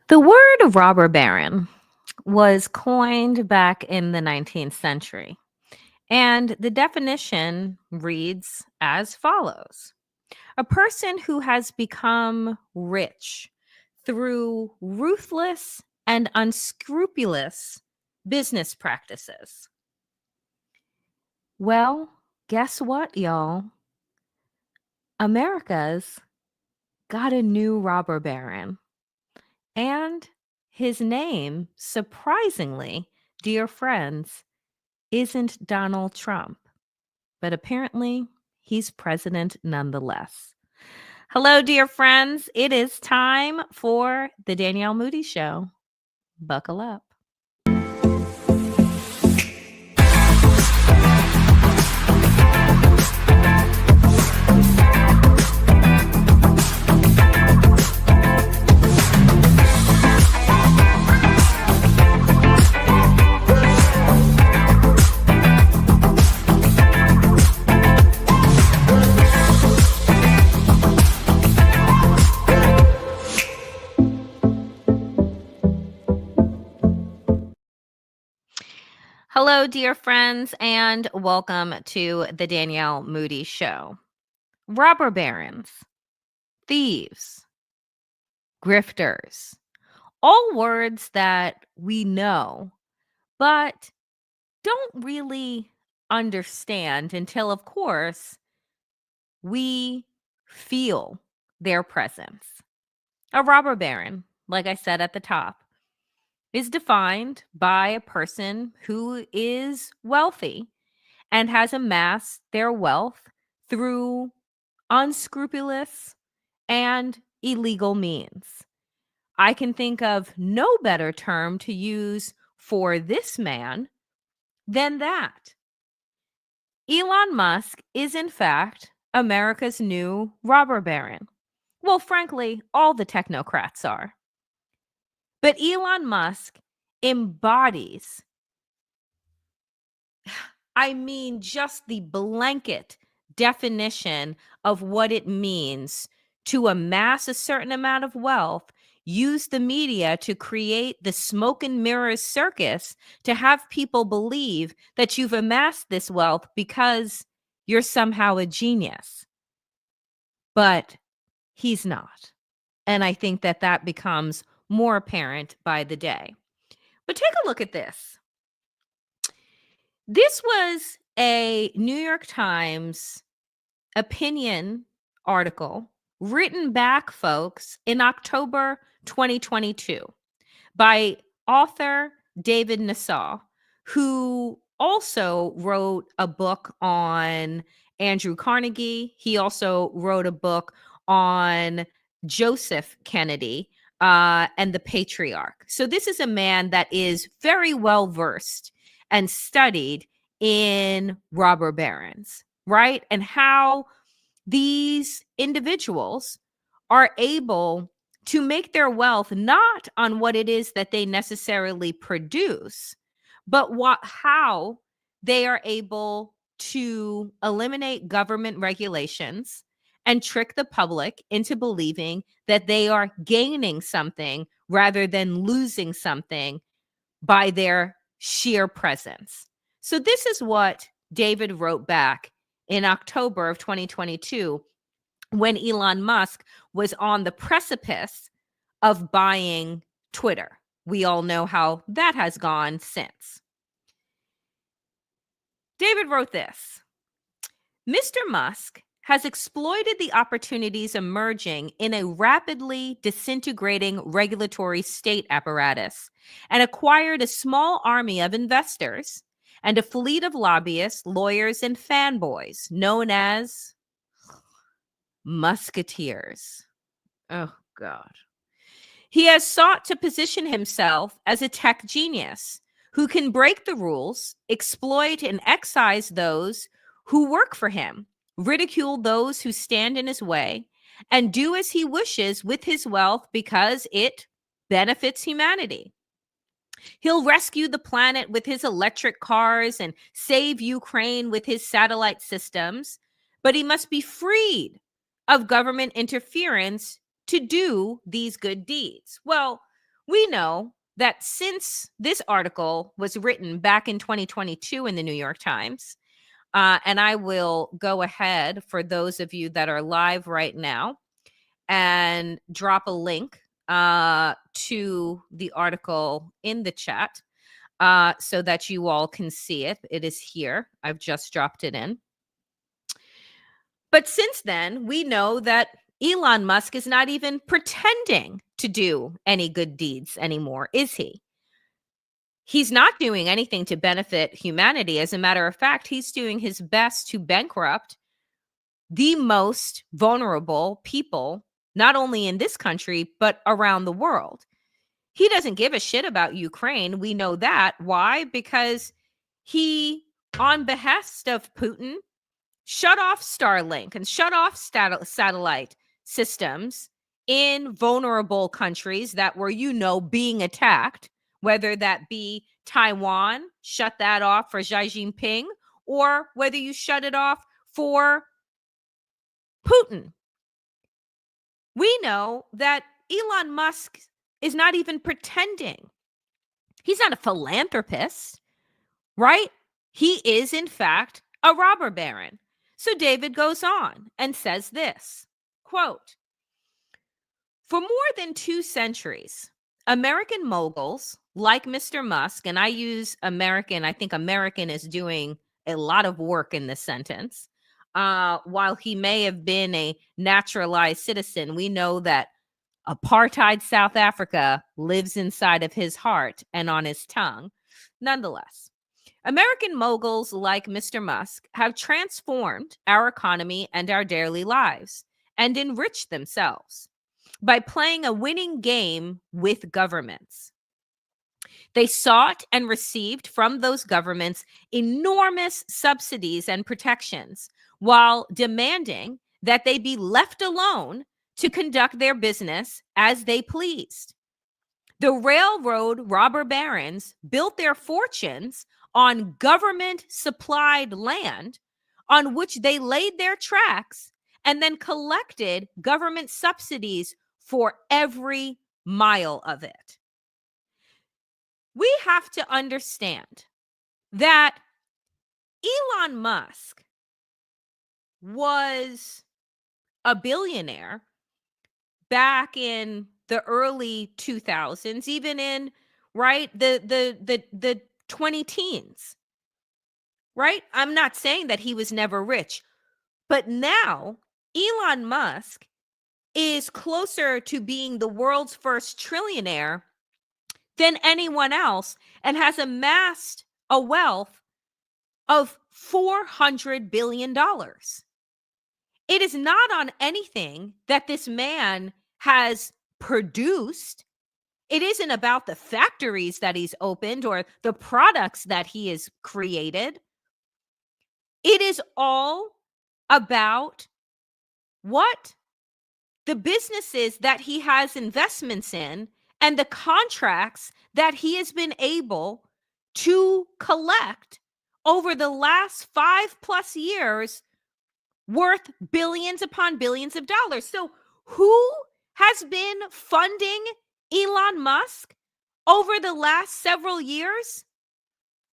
The word robber baron was coined back in the 19th century, and the definition reads as follows: a person who has become rich through ruthless and unscrupulous business practices. Well, guess what, y'all? America's got a new robber baron. And his name, surprisingly, dear friends, isn't Donald Trump, but apparently he's president nonetheless. Hello, dear friends. It is time for the Danielle Moodie Show. Buckle up. Hello, dear friends, and welcome to the Danielle Moodie Show. Robber barons, thieves, grifters, all words that we know, but don't really understand until, of course, we feel their presence. A robber baron, like I said at the top, is defined by a person who is wealthy and has amassed their wealth through unscrupulous and illegal means. I can think of no better term to use for this man than that. Elon Musk is, in fact, America's new robber baron. Well, frankly, all the technocrats are. But Elon Musk embodies, just the blanket definition of what it means to amass a certain amount of wealth, use the media to create the smoke and mirrors circus to have people believe that you've amassed this wealth because you're somehow a genius. But he's not. And I think that that becomes more apparent by the day. But take a look at this. This was a New York Times opinion article written back, folks, in October 2022 by author David Nassau, who also wrote a book on Andrew Carnegie. He also wrote a book on Joseph Kennedy and the patriarch. So this is a man that is very well versed and studied in robber barons, right? And how these individuals are able to make their wealth not on what it is that they necessarily produce, but how they are able to eliminate government regulations and trick the public into believing that they are gaining something rather than losing something by their sheer presence. So this is what David wrote back in October of 2022 when Elon Musk was on the precipice of buying Twitter. We all know how that has gone since. David wrote this: Mr. Musk has exploited the opportunities emerging in a rapidly disintegrating regulatory state apparatus and acquired a small army of investors and a fleet of lobbyists, lawyers, and fanboys known as musketeers. Oh, God. He has sought to position himself as a tech genius who can break the rules, exploit and excise those who work for him, ridicule those who stand in his way, and do as he wishes with his wealth because it benefits humanity. He'll rescue the planet with his electric cars and save Ukraine with his satellite systems, but he must be freed of government interference to do these good deeds. Well, We know that since this article was written back in 2022 in the New York Times, and I will go ahead for those of you that are live right now and drop a link to the article in the chat so that you all can see it. It is here. I've just dropped it in. But since then, we know that Elon Musk is not even pretending to do any good deeds anymore, is he? He's not doing anything to benefit humanity. As a matter of fact, he's doing his best to bankrupt the most vulnerable people, not only in this country, but around the world. He doesn't give a shit about Ukraine. We know that. Why? Because he, on behest of Putin, shut off Starlink and shut off satellite systems in vulnerable countries that were, being attacked, whether that be Taiwan, shut that off for Xi Jinping, or whether you shut it off for Putin. We know that Elon Musk is not even pretending. He's not a philanthropist, right? He is, in fact, a robber baron. So David goes on and says this, quote, "For more than 2 centuries, American moguls like Mr. Musk," and I use American, I think American is doing a lot of work in this sentence. While he may have been a naturalized citizen, we know that apartheid South Africa lives inside of his heart and on his tongue. Nonetheless, American moguls like Mr. Musk have transformed our economy and our daily lives and enriched themselves by playing a winning game with governments. They sought and received from those governments enormous subsidies and protections while demanding that they be left alone to conduct their business as they pleased. The railroad robber barons built their fortunes on government supplied land on which they laid their tracks and then collected government subsidies for every mile of it. We have to understand that Elon Musk was a billionaire back in the early 2000s, even in the 20 teens, right? I'm not saying that he was never rich, but now Elon Musk is closer to being the world's first trillionaire than anyone else and has amassed a wealth of $400 billion. It is not on anything that this man has produced. It isn't about the factories that he's opened or the products that he has created. It is all about what the businesses that he has investments in and the contracts that he has been able to collect over the last 5+ years, worth billions upon billions of dollars. So who has been funding Elon Musk over the last several years?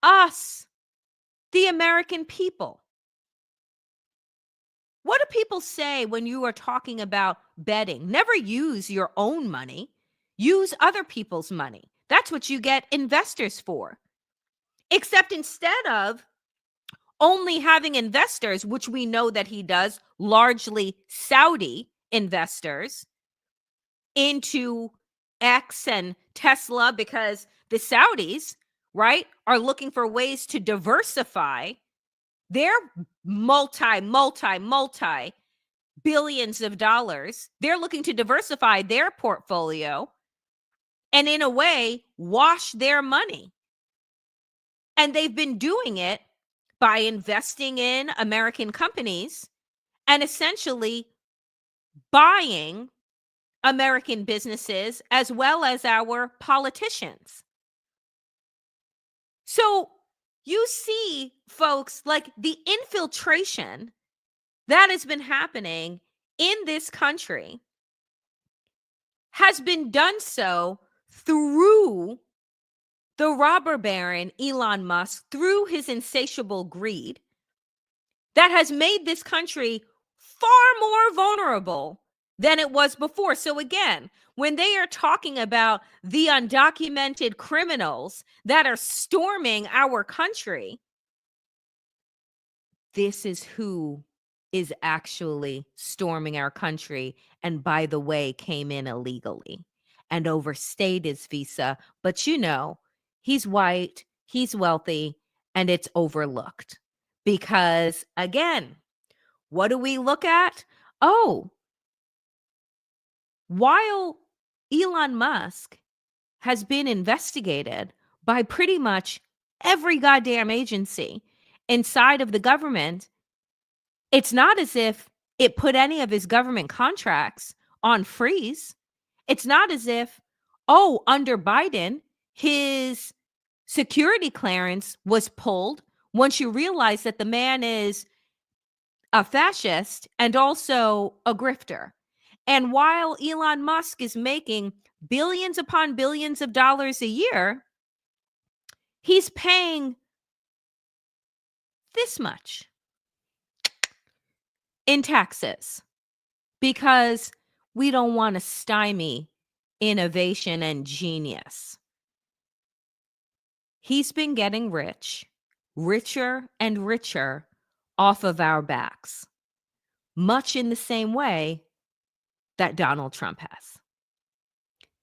Us, the American people. What do people say when you are talking about betting? Never use your own money. Use other people's money. That's what you get investors for. Except instead of only having investors, which we know that he does, largely Saudi investors, into X and Tesla, because the Saudis, right, are looking for ways to diversify their multi billions of dollars. They're looking to diversify their portfolio and, in a way, wash their money. And they've been doing it by investing in American companies and essentially buying American businesses as well as our politicians. So you see, folks, like the infiltration that has been happening in this country has been done so through the robber baron, Elon Musk, through his insatiable greed, that has made this country far more vulnerable than it was before. So again, when they are talking about the undocumented criminals that are storming our country, this is who is actually storming our country, and by the way, came in illegally and overstayed his visa. But he's white, he's wealthy, and it's overlooked. Because again, what do we look at? Oh, while Elon Musk has been investigated by pretty much every goddamn agency inside of the government, it's not as if it put any of his government contracts on freeze. It's not as if, under Biden, his security clearance was pulled once you realize that the man is a fascist and also a grifter. And while Elon Musk is making billions upon billions of dollars a year, he's paying this much in taxes because we don't want to stymie innovation and genius. He's been getting richer and richer off of our backs, much in the same way that Donald Trump has.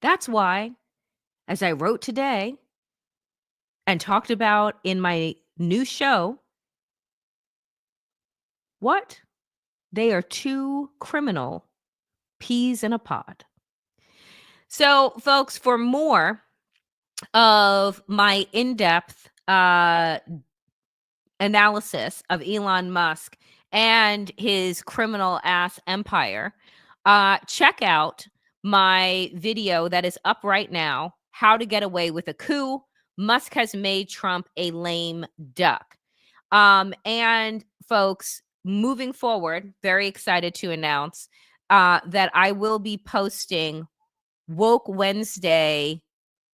That's why, as I wrote today and talked about in my new show, what? They are two criminal peas in a pod. So, folks, for more of my in-depth analysis of Elon Musk and his criminal ass empire, check out my video that is up right now, How to Get Away with a Coup. Musk has made Trump a lame duck. And folks, moving forward, very excited to announce that I will be posting Woke Wednesday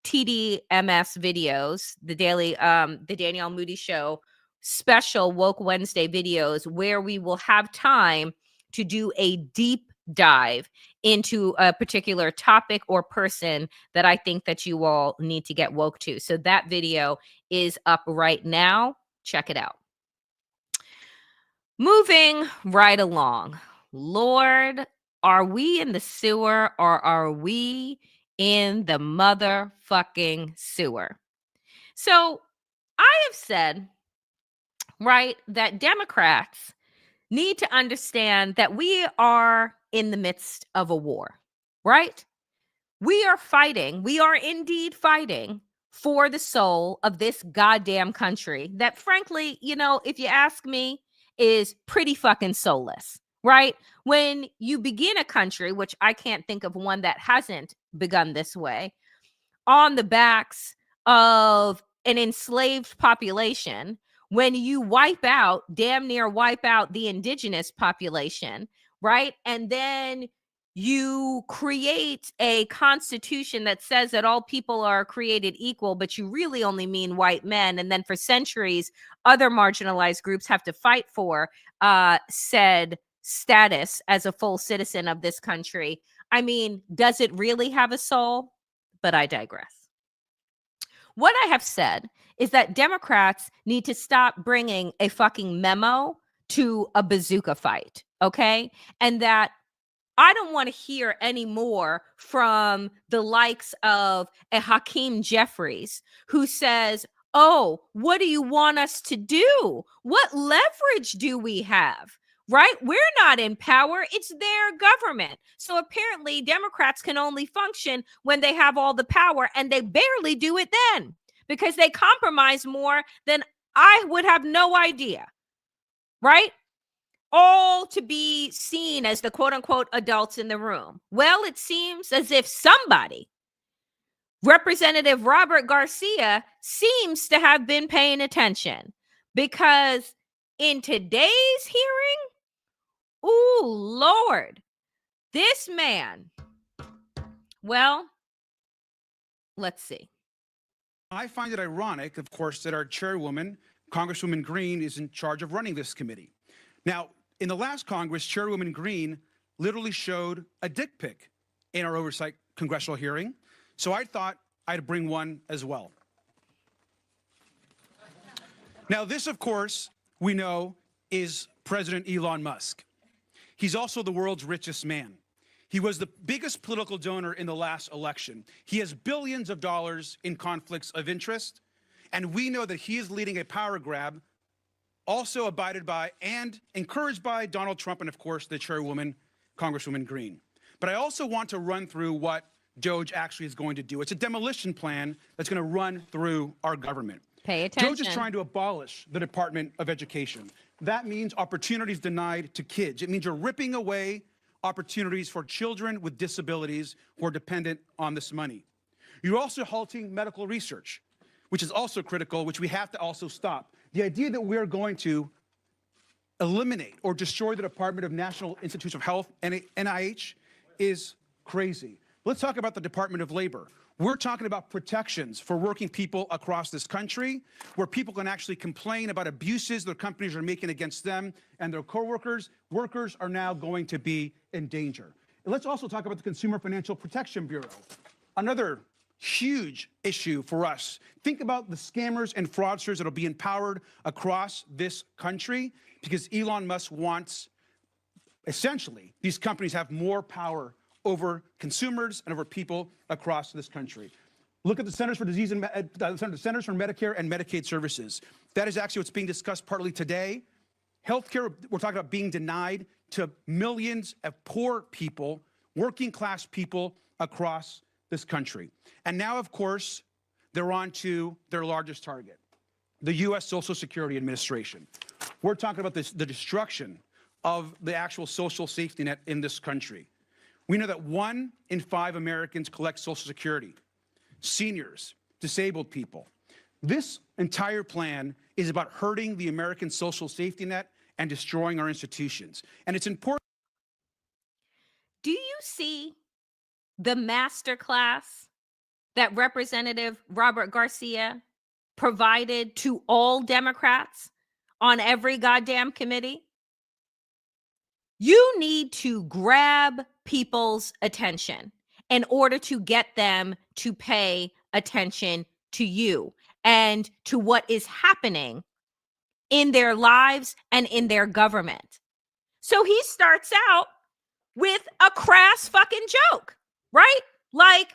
TDMS videos, the Danielle Moodie Show special Woke Wednesday videos, where we will have time to do a deep dive into a particular topic or person that I think that you all need to get woke to. So that video is up right now. Check it out. Moving right along. Lord, are we in the sewer or are we in the motherfucking sewer? So I have said, right, that Democrats need to understand that we are in the midst of a war, right? We are indeed fighting for the soul of this goddamn country that, frankly, if you ask me, is pretty fucking soulless, right? When you begin a country, which I can't think of one that hasn't begun this way, on the backs of an enslaved population, when you damn near wipe out the indigenous population, right? And then you create a constitution that says that all people are created equal, but you really only mean white men. And then for centuries, other marginalized groups have to fight for said status as a full citizen of this country. I mean, does it really have a soul? But I digress. What I have said is that Democrats need to stop bringing a fucking memo to a bazooka fight, okay? And that I don't want to hear any more from the likes of a Hakeem Jeffries who says, oh, what do you want us to do? What leverage do we have? Right? We're not in power. It's their government. So apparently Democrats can only function when they have all the power, and they barely do it then because they compromise more than I would have no idea. Right? All to be seen as the quote unquote adults in the room. Well, it seems as if somebody, Representative Robert Garcia, seems to have been paying attention, because in today's hearing, ooh, Lord, this man, well, Let's see. I find it ironic, of course, that our chairwoman, Congresswoman Green, is in charge of running this committee. Now, in the last Congress, Chairwoman Green literally showed a dick pic in our oversight congressional hearing. So I thought I'd bring one as well. Now, this, of course, we know is President Elon Musk. He's also the world's richest man. He was the biggest political donor in the last election. He has billions of dollars in conflicts of interest, and we know that he is leading a power grab, also abided by and encouraged by Donald Trump and, of course, the chairwoman, Congresswoman Green. But I also want to run through what DOGE actually is going to do. It's a demolition plan that's going to run through our government. Pay attention. DOGE is trying to abolish the Department of Education. That means opportunities denied to kids. It means you're ripping away opportunities for children with disabilities who are dependent on this money. You're also halting medical research, which is also critical, which we have to also stop. The idea that we're going to eliminate or destroy the Department of National Institutes of Health, NIH, is crazy. Let's talk about the Department of Labor. We're talking about protections for working people across this country, where people can actually complain about abuses their companies are making against them and their coworkers. Workers are now going to be in danger. And let's also talk about the Consumer Financial Protection Bureau, another huge issue for us. Think about the scammers and fraudsters that will be empowered across this country because Elon Musk wants, essentially, these companies have more power over consumers and over people across this country. Look at the Centers for Disease and the Centers for Medicare and Medicaid Services. That is actually what's being discussed partly today. Healthcare, we're talking about being denied to millions of poor people, working class people across this country. And now, of course, they're on to their largest target, the U.S. Social Security Administration. We're talking about the destruction of the actual social safety net in this country. We know that 1 in 5 Americans collect Social Security, seniors, disabled people. This entire plan is about hurting the American social safety net and destroying our institutions. And it's important. Do you see the masterclass that Representative Robert Garcia provided to all Democrats on every goddamn committee? You need to grab people's attention in order to get them to pay attention to you and to what is happening in their lives and in their government. So he starts out with a crass fucking joke, right? Like,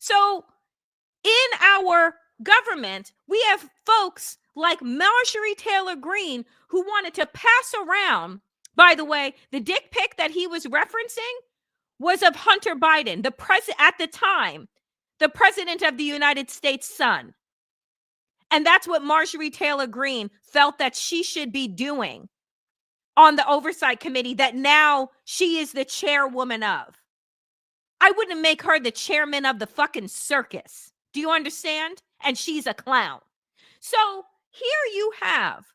So in our government, we have folks like Marjorie Taylor Greene who wanted to pass around. By the way, the dick pic that he was referencing was of Hunter Biden, the president at the time, the president of the United States' son. And that's what Marjorie Taylor Greene felt that she should be doing on the oversight committee that now she is the chairwoman of. I wouldn't make her the chairman of the fucking circus. Do you understand? And she's a clown. So here you have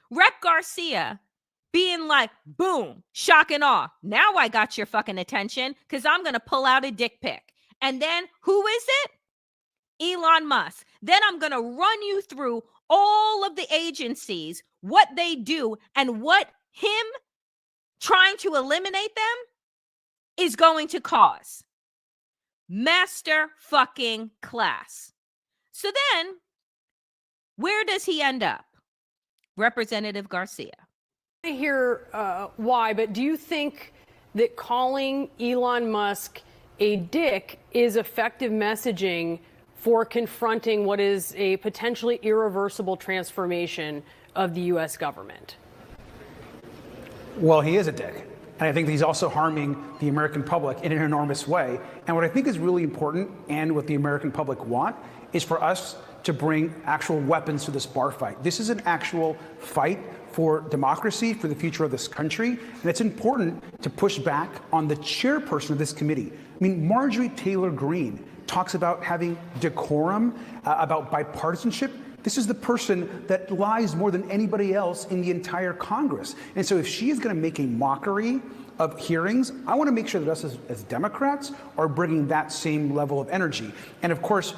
Rep. Garcia being like, boom, shock and awe. Now I got your fucking attention because I'm going to pull out a dick pic. And then who is it? Elon Musk. Then I'm going to run you through all of the agencies, what they do, and what him trying to eliminate them is going to cause. Master fucking class. So then, where does he end up? Representative Garcia. I hear why, but do you think that calling Elon Musk a dick is effective messaging for confronting what is a potentially irreversible transformation of the U.S. government? Well, he is a dick. And I think that he's also harming the American public in an enormous way. And what I think is really important, and what the American public want, is for us to bring actual weapons to this bar fight. This is an actual fight for democracy, for the future of this country. And it's important to push back on the chairperson of this committee. I mean, Marjorie Taylor Greene talks about having decorum, about bipartisanship. This is the person that lies more than anybody else in the entire Congress. And so if she is going to make a mockery of hearings, I want to make sure that us as Democrats are bringing that same level of energy. And of course,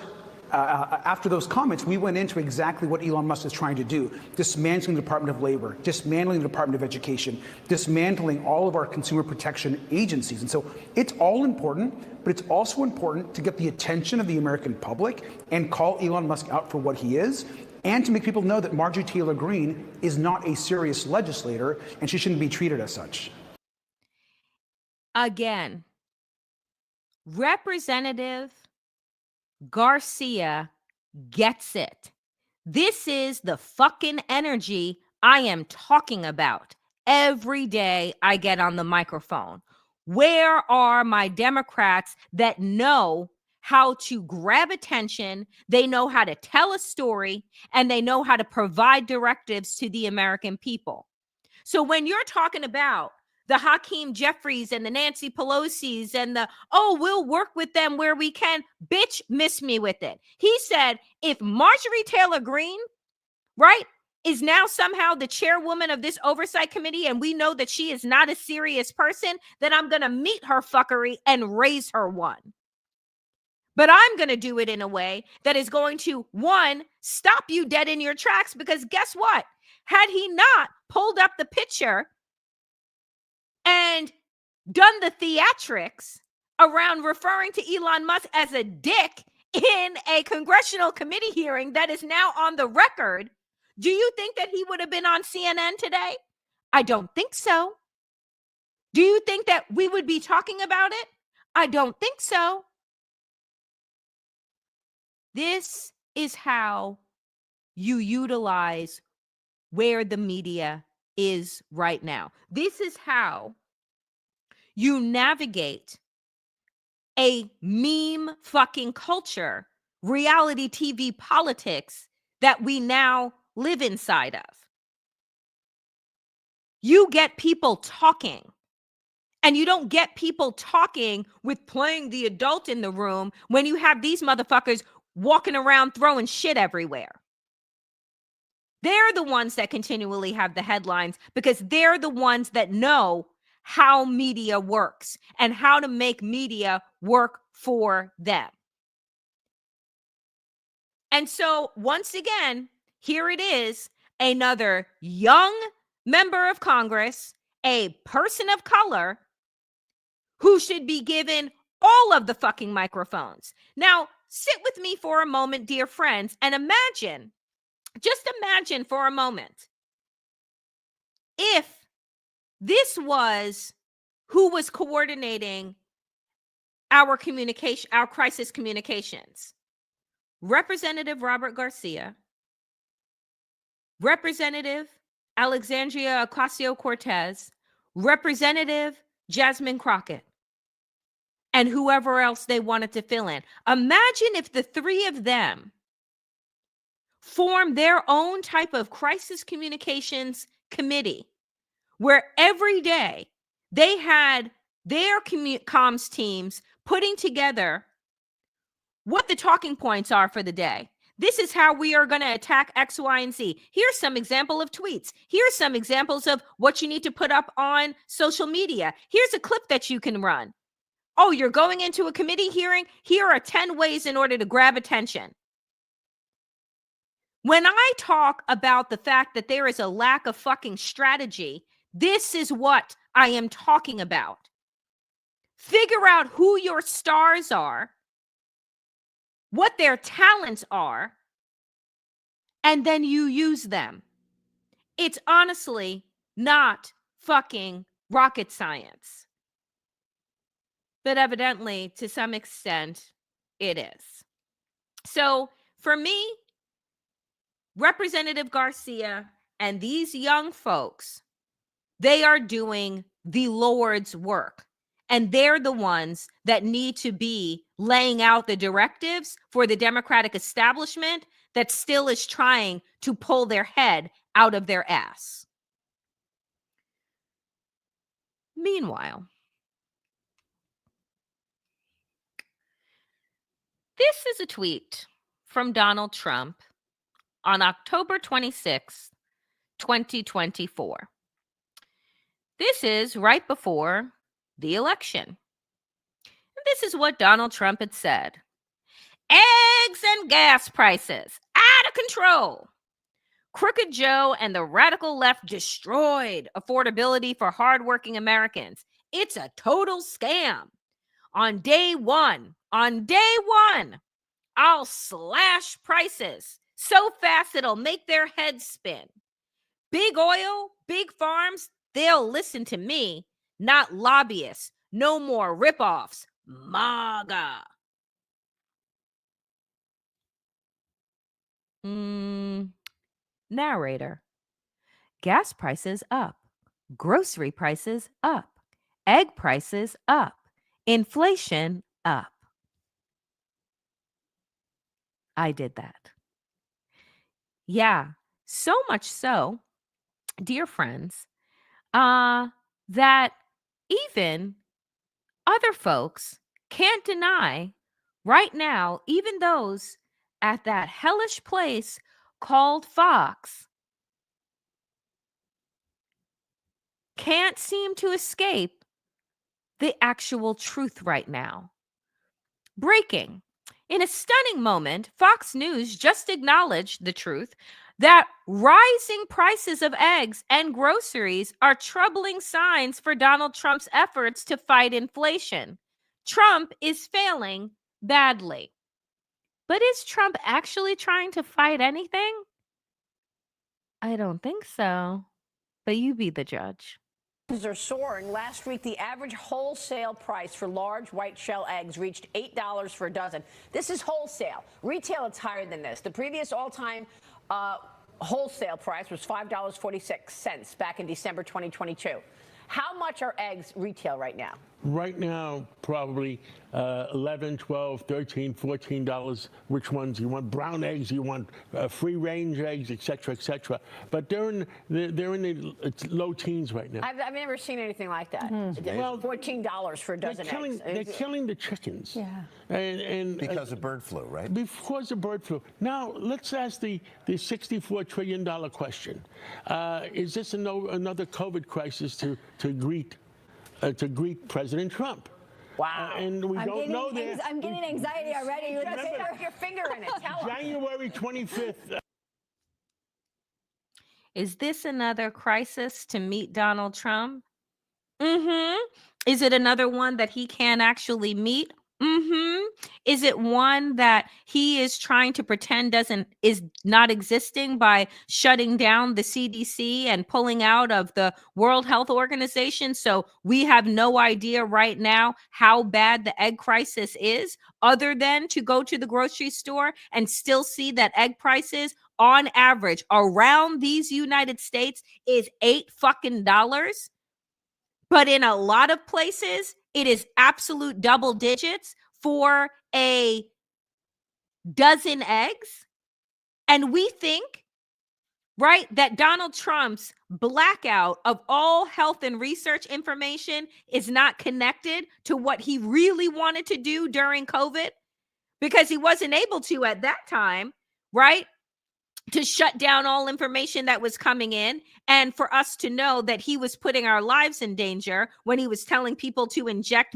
after those comments, we went into exactly what Elon Musk is trying to do, dismantling the Department of Labor, dismantling the Department of Education, dismantling all of our consumer protection agencies. And so it's all important, but it's also important to get the attention of the American public and call Elon Musk out for what he is, and to make people know that Marjorie Taylor Greene is not a serious legislator and she shouldn't be treated as such. Again, Representative Garcia gets it. This is the fucking energy I am talking about every day I get on the microphone. Where are my Democrats that know how to grab attention, they know how to tell a story, and they know how to provide directives to the American people? So when you're talking about the Hakeem Jeffries and the Nancy Pelosi's and the, oh, we'll work with them where we can, bitch, miss me with it. He said, if Marjorie Taylor Greene, right, is now somehow the chairwoman of this oversight committee, and we know that she is not a serious person, then I'm going to meet her fuckery and raise her one. But I'm going to do it in a way that is going to, one, stop you dead in your tracks, because guess what? Had he not pulled up the picture and done the theatrics around referring to Elon Musk as a dick in a congressional committee hearing that is now on the record, do you think that he would have been on CNN today? I don't think so. Do you think that we would be talking about it? I don't think so. This is how you utilize where the media is right now. This is how you navigate a meme fucking culture, reality TV politics that we now live inside of. You get people talking, and you don't get people talking with playing the adult in the room when you have these motherfuckers walking around throwing shit everywhere. They're the ones that continually have the headlines because they're the ones that know how media works and how to make media work for them. And so once again, here it is, another young member of Congress, a person of color, who should be given all of the fucking microphones. Now, sit with me for a moment, dear friends, and imagine, just imagine for a moment, if this was who was coordinating our communication, our crisis communications. Representative Robert Garcia, Representative Alexandria Ocasio-Cortez, Representative Jasmine Crockett, and whoever else they wanted to fill in. Imagine if the three of them formed their own type of crisis communications committee where every day they had their comms teams putting together what the talking points are for the day. This is how we are going to attack X, Y, and Z. Here's some example of tweets. Here's some examples of what you need to put up on social media. Here's a clip that you can run. Oh, you're going into a committee hearing? Here are 10 ways in order to grab attention. When I talk about the fact that there is a lack of fucking strategy, this is what I am talking about. Figure out who your stars are, what their talents are, and then you use them. It's honestly not fucking rocket science. But evidently, to some extent, it is. So for me, Representative Garcia and these young folks, they are doing the Lord's work. And they're the ones that need to be laying out the directives for the Democratic establishment that still is trying to pull their head out of their ass. Meanwhile, this is a tweet from Donald Trump on October 26th, 2024. This is right before the election. And this is what Donald Trump had said. Eggs and gas prices out of control. Crooked Joe and the radical left destroyed affordability for hardworking Americans. It's a total scam. On day one, I'll slash prices so fast it'll make their heads spin. Big oil, big farms, they'll listen to me, not lobbyists. No more ripoffs. MAGA. Narrator. Gas prices up. Grocery prices up. Egg prices up. Inflation up. I did that. Yeah, so much so, dear friends, that even other folks can't deny right now, even those at that hellish place called Fox, can't seem to escape the actual truth right now. Breaking. In a stunning moment, Fox News just acknowledged the truth that rising prices of eggs and groceries are troubling signs for Donald Trump's efforts to fight inflation. Trump is failing badly. But is Trump actually trying to fight anything? I don't think so. But you be the judge. Are soaring. Last week, the average wholesale price for large white shell eggs reached $8 for a dozen. This is wholesale. Retail, it's higher than this. The previous all-time wholesale price was $5.46 back in December 2022. How much are eggs retail right now? Right now, probably $11, $12, $13, $14. Which ones you want? Brown eggs, you want free-range eggs, et cetera, et cetera. But they're in the low teens right now. I've never seen anything like that. Well, $14 for a dozen eggs. They're killing the chickens. Yeah. And because of bird flu, right? Because of bird flu. Now, let's ask the $64 trillion question. Is this another COVID crisis to greet President Trump? Wow. And we don't know that. I'm getting anxiety already. Put your finger in it. Tell him. January 25th. Is this another crisis to meet Donald Trump? Is it another one that he can't actually meet? Is it one that he is trying to pretend is not existing by shutting down the CDC and pulling out of the World Health Organization? So we have no idea right now how bad the egg crisis is, other than to go to the grocery store and still see that egg prices on average around these United States is $8. But in a lot of places, it is absolute double digits for a dozen eggs. And we think, right, that Donald Trump's blackout of all health and research information is not connected to what he really wanted to do during COVID, because he wasn't able to at that time, right? To shut down all information that was coming in, and for us to know that he was putting our lives in danger when he was telling people to inject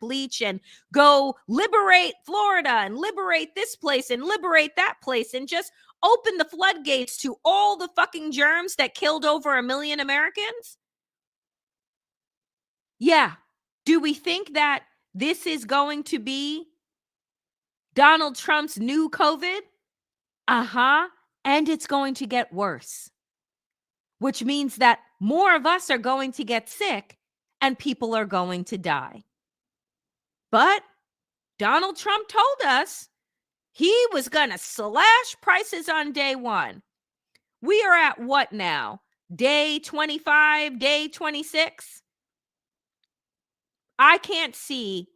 bleach and go liberate Florida and liberate this place and liberate that place and just open the floodgates to all the fucking germs that killed over 1 million Americans. Yeah. Do we think that this is going to be Donald Trump's new COVID? And it's going to get worse, which means that more of us are going to get sick and people are going to die. But Donald Trump told us he was going to slash prices on day one. We are at what now? Day 25, day 26? I can't see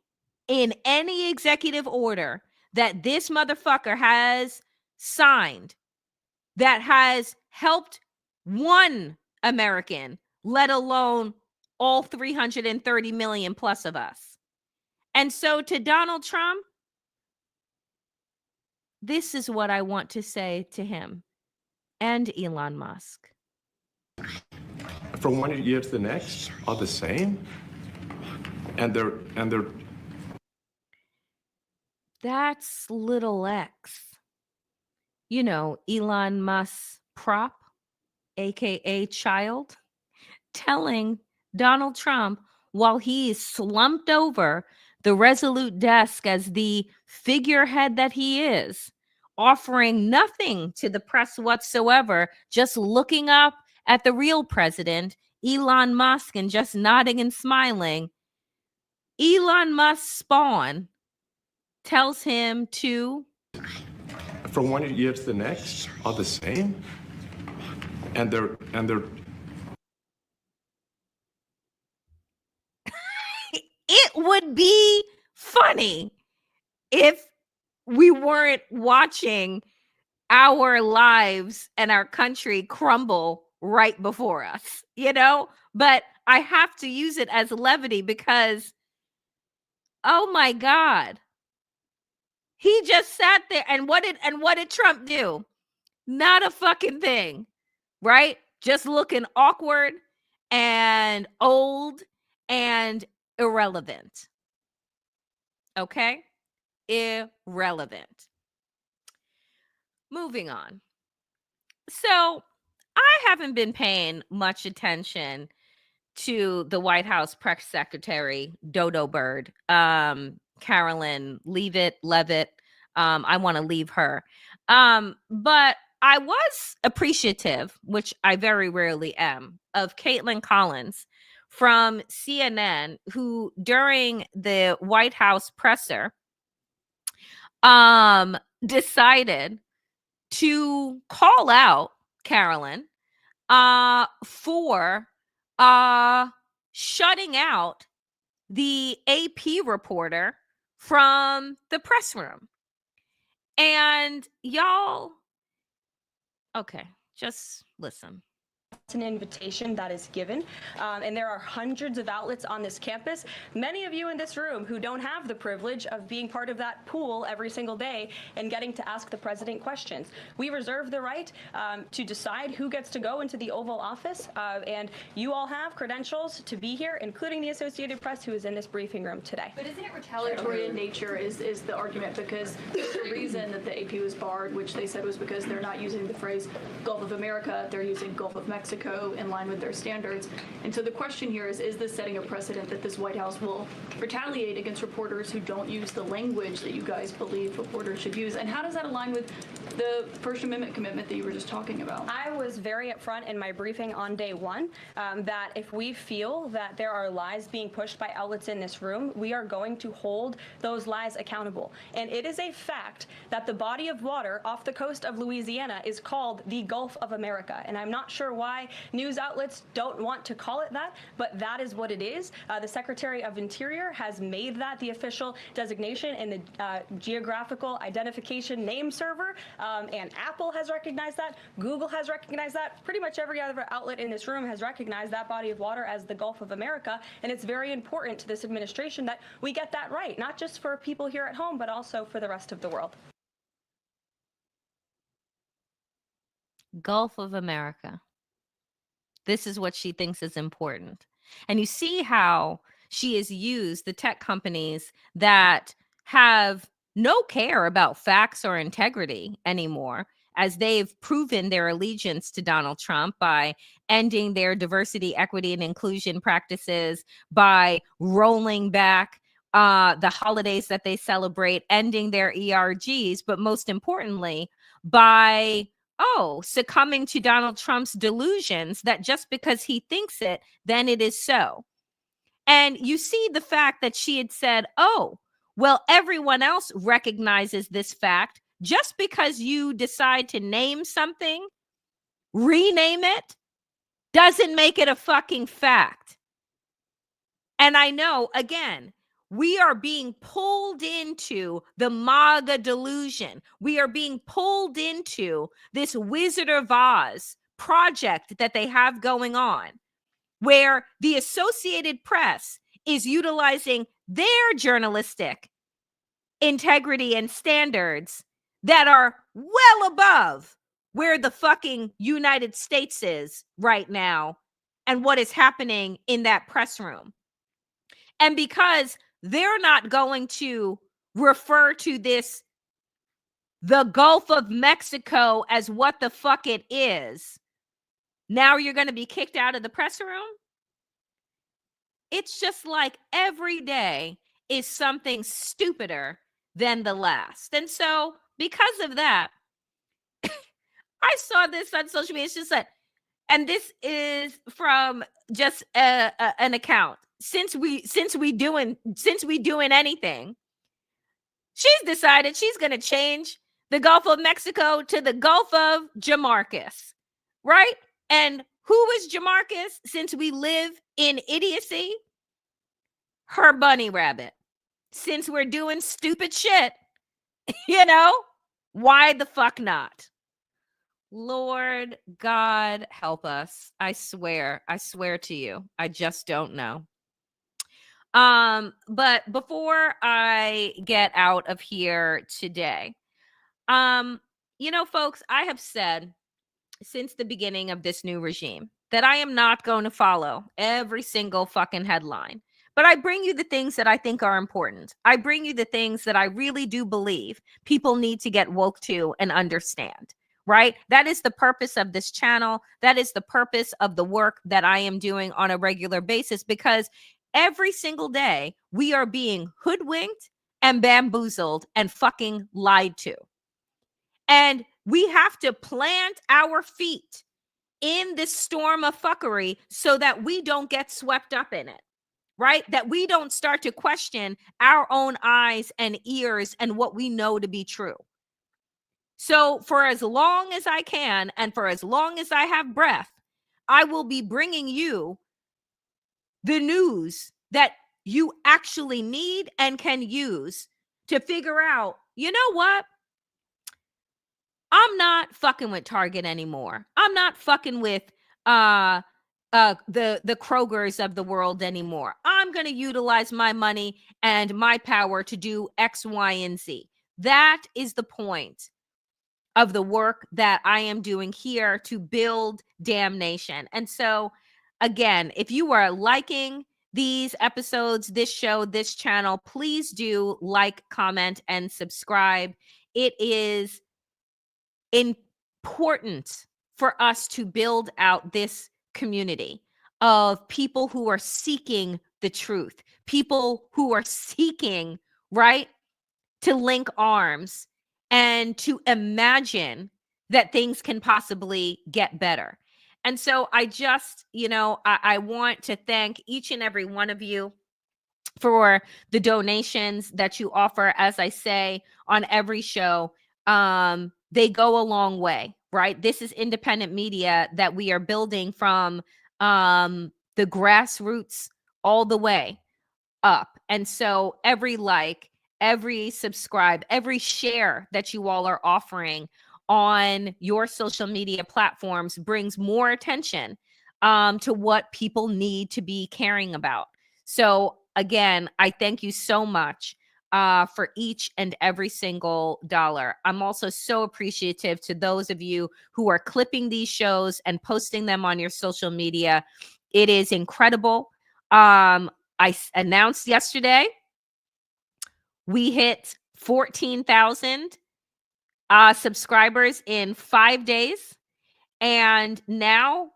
in any executive order that this motherfucker has signed that has helped one American, let alone all 330 million plus of us. And so to Donald Trump, this is what I want to say to him and Elon Musk. from one year to the next are the same, and they're That's little X. You know, Elon Musk's prop, aka child, telling Donald Trump while he is slumped over the Resolute desk as the figurehead that he is, offering nothing to the press whatsoever, just looking up at the real president, Elon Musk, and just nodding and smiling. Elon Musk's spawn tells him to from one year to the next are the same, and they're it would be funny if we weren't watching our lives and our country crumble right before us, you know? But I have to use it as levity because, oh my God, he just sat there and what did Trump do? Not a fucking thing, right? Just looking awkward and old and irrelevant. Okay? Irrelevant. Moving on. So, I haven't been paying much attention to the White House press secretary, Dodo Bird, Carolyn Leavitt. I want to leave her. But I was appreciative, which I very rarely am, of Caitlin Collins from CNN, who during the White House presser decided to call out Carolyn for shutting out the AP reporter from the press room. And y'all, okay, just listen. It's an invitation that is given, and there are hundreds of outlets on this campus. Many of you in this room who don't have the privilege of being part of that pool every single day and getting to ask the president questions. We reserve the right to decide who gets to go into the Oval Office, and you all have credentials to be here, including the Associated Press, who is in this briefing room today. But isn't it retaliatory in nature is the argument, because there's a reason that the AP was barred, which they said was because they're not using the phrase Gulf of America, they're using Gulf of Mexico in line with their standards. And so the question here is this setting a precedent that this White House will retaliate against reporters who don't use the language that you guys believe reporters should use? And how does that align with the First Amendment commitment that you were just talking about? I was very upfront in my briefing on day one that if we feel that there are lies being pushed by outlets in this room, we are going to hold those lies accountable. And it is a fact that the body of water off the coast of Louisiana is called the Gulf of America. And I'm not sure why news outlets don't want to call it that, but that is what it is. The Secretary of Interior has made that the official designation in the geographical identification name server, and Apple has recognized that, Google has recognized that, pretty much every other outlet in this room has recognized that body of water as the Gulf of America, and it's very important to this administration that we get that right, not just for people here at home, but also for the rest of the world. Gulf of America. This is what she thinks is important. And you see how she has used the tech companies that have no care about facts or integrity anymore, as they've proven their allegiance to Donald Trump by ending their diversity, equity, and inclusion practices, by rolling back the holidays that they celebrate, ending their ERGs, but most importantly, by succumbing to Donald Trump's delusions that just because he thinks it, then it is so. And you see the fact that she had said, well, everyone else recognizes this fact. Just because you decide to name something, rename it, doesn't make it a fucking fact. And I know, again, we are being pulled into the MAGA delusion. We are being pulled into this Wizard of Oz project that they have going on, where the Associated Press is utilizing their journalistic integrity and standards that are well above where the fucking United States is right now and what is happening in that press room. And because they're not going to refer to this, the Gulf of Mexico, as what the fuck it is, now you're going to be kicked out of the press room? It's just like every day is something stupider than the last. And so because of that, I saw this on social media. It's just like, and this is from just an account. Since we doing anything, she's decided she's going to change the Gulf of Mexico to the Gulf of Jamarcus, right? And who is Jamarcus? Since we live in idiocy, her bunny rabbit. Since we're doing stupid shit, why the fuck not? Lord God help us. I swear to you, I just don't know. But before I get out of here today, folks, I have said since the beginning of this new regime that I am not going to follow every single fucking headline. But I bring you the things that I think are important. I bring you the things that I really do believe people need to get woke to and understand, right? That is the purpose of this channel. That is the purpose of the work that I am doing on a regular basis, because every single day we are being hoodwinked and bamboozled and fucking lied to. And we have to plant our feet in this storm of fuckery so that we don't get swept up in it, right? That we don't start to question our own eyes and ears and what we know to be true. So for as long as I can, and for as long as I have breath, I will be bringing you the news that you actually need and can use to figure out, you know what? I'm not fucking with Target anymore. I'm not fucking with the Krogers of the world anymore. I'm going to utilize my money and my power to do X, Y, and Z. That is the point of the work that I am doing here to build damnation. And so, again, if you are liking these episodes, this show, this channel, please do like, comment, and subscribe. It is important for us to build out this community of people who are seeking the truth, people who are seeking, right, to link arms and to imagine that things can possibly get better. And so I just, I want to thank each and every one of you for the donations that you offer. As I say on every show, they go a long way, right? This is independent media that we are building from the grassroots all the way up. And so every like, every subscribe, every share that you all are offering on your social media platforms brings more attention to what people need to be caring about. So again, I thank you so much for each and every single dollar. I'm also so appreciative to those of you who are clipping these shows and posting them on your social media. It is incredible. I announced yesterday we hit 14,000 subscribers in 5 days, and now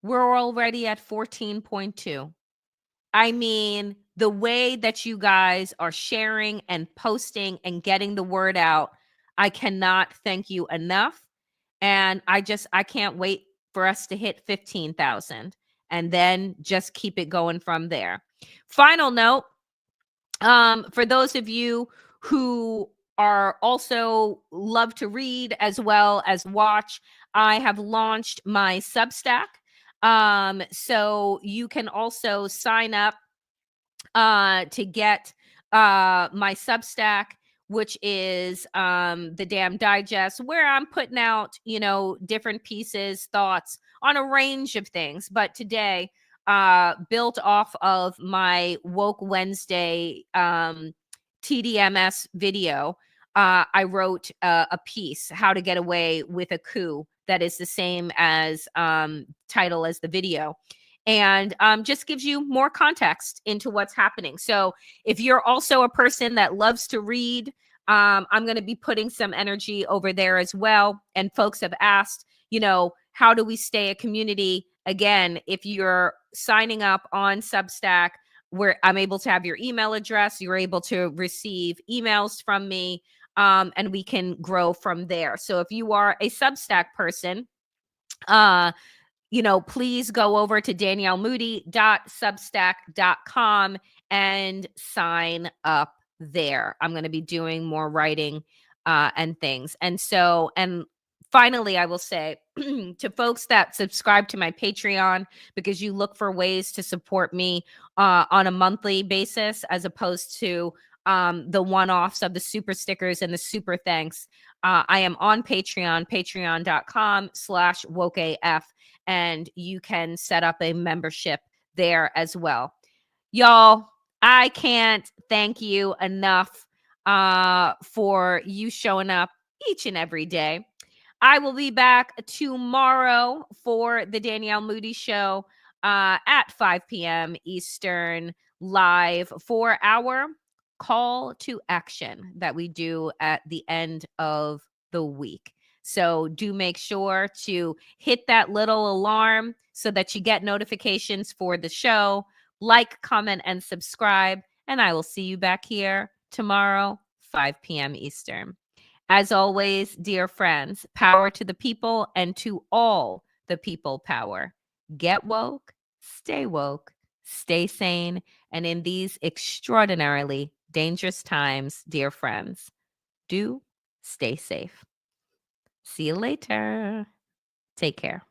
we're already at 14.2. I mean, the way that you guys are sharing and posting and getting the word out, I cannot thank you enough. And I can't wait for us to hit 15,000 and then just keep it going from there. Final note, for those of you who are also love to read as well as watch, I have launched my Substack. So you can also sign up to get my Substack, which is the Damn Digest, where I'm putting out, different pieces, thoughts on a range of things. But today, built off of my Woke Wednesday TDMS video, I wrote a piece, How to Get Away with a Coup, that is the same as title as the video. and just gives you more context into what's happening. So if you're also a person that loves to read, I'm going to be putting some energy over there as well. And folks have asked, how do we stay a community? Again, if you're signing up on Substack, where I'm able to have your email address, you're able to receive emails from me, and we can grow from there. So if you are a Substack person, please go over to daniellemoodie.substack.com and sign up there. I'm going to be doing more writing and things. And finally, I will say to folks that subscribe to my Patreon, because you look for ways to support me on a monthly basis, as opposed to the one-offs of the super stickers and the super thanks. I am on Patreon, patreon.com/wokeaf, and you can set up a membership there as well. Y'all, I can't thank you enough for you showing up each and every day. I will be back tomorrow for the Danielle Moodie Show at 5 p.m. Eastern, live for our call to action that we do at the end of the week. So do make sure to hit that little alarm so that you get notifications for the show. Like, comment, and subscribe. And I will see you back here tomorrow, 5 p.m. Eastern. As always, dear friends, power to the people, and to all the people power. Get woke, stay sane, and in these extraordinarily dangerous times, dear friends, do stay safe. See you later. Take care.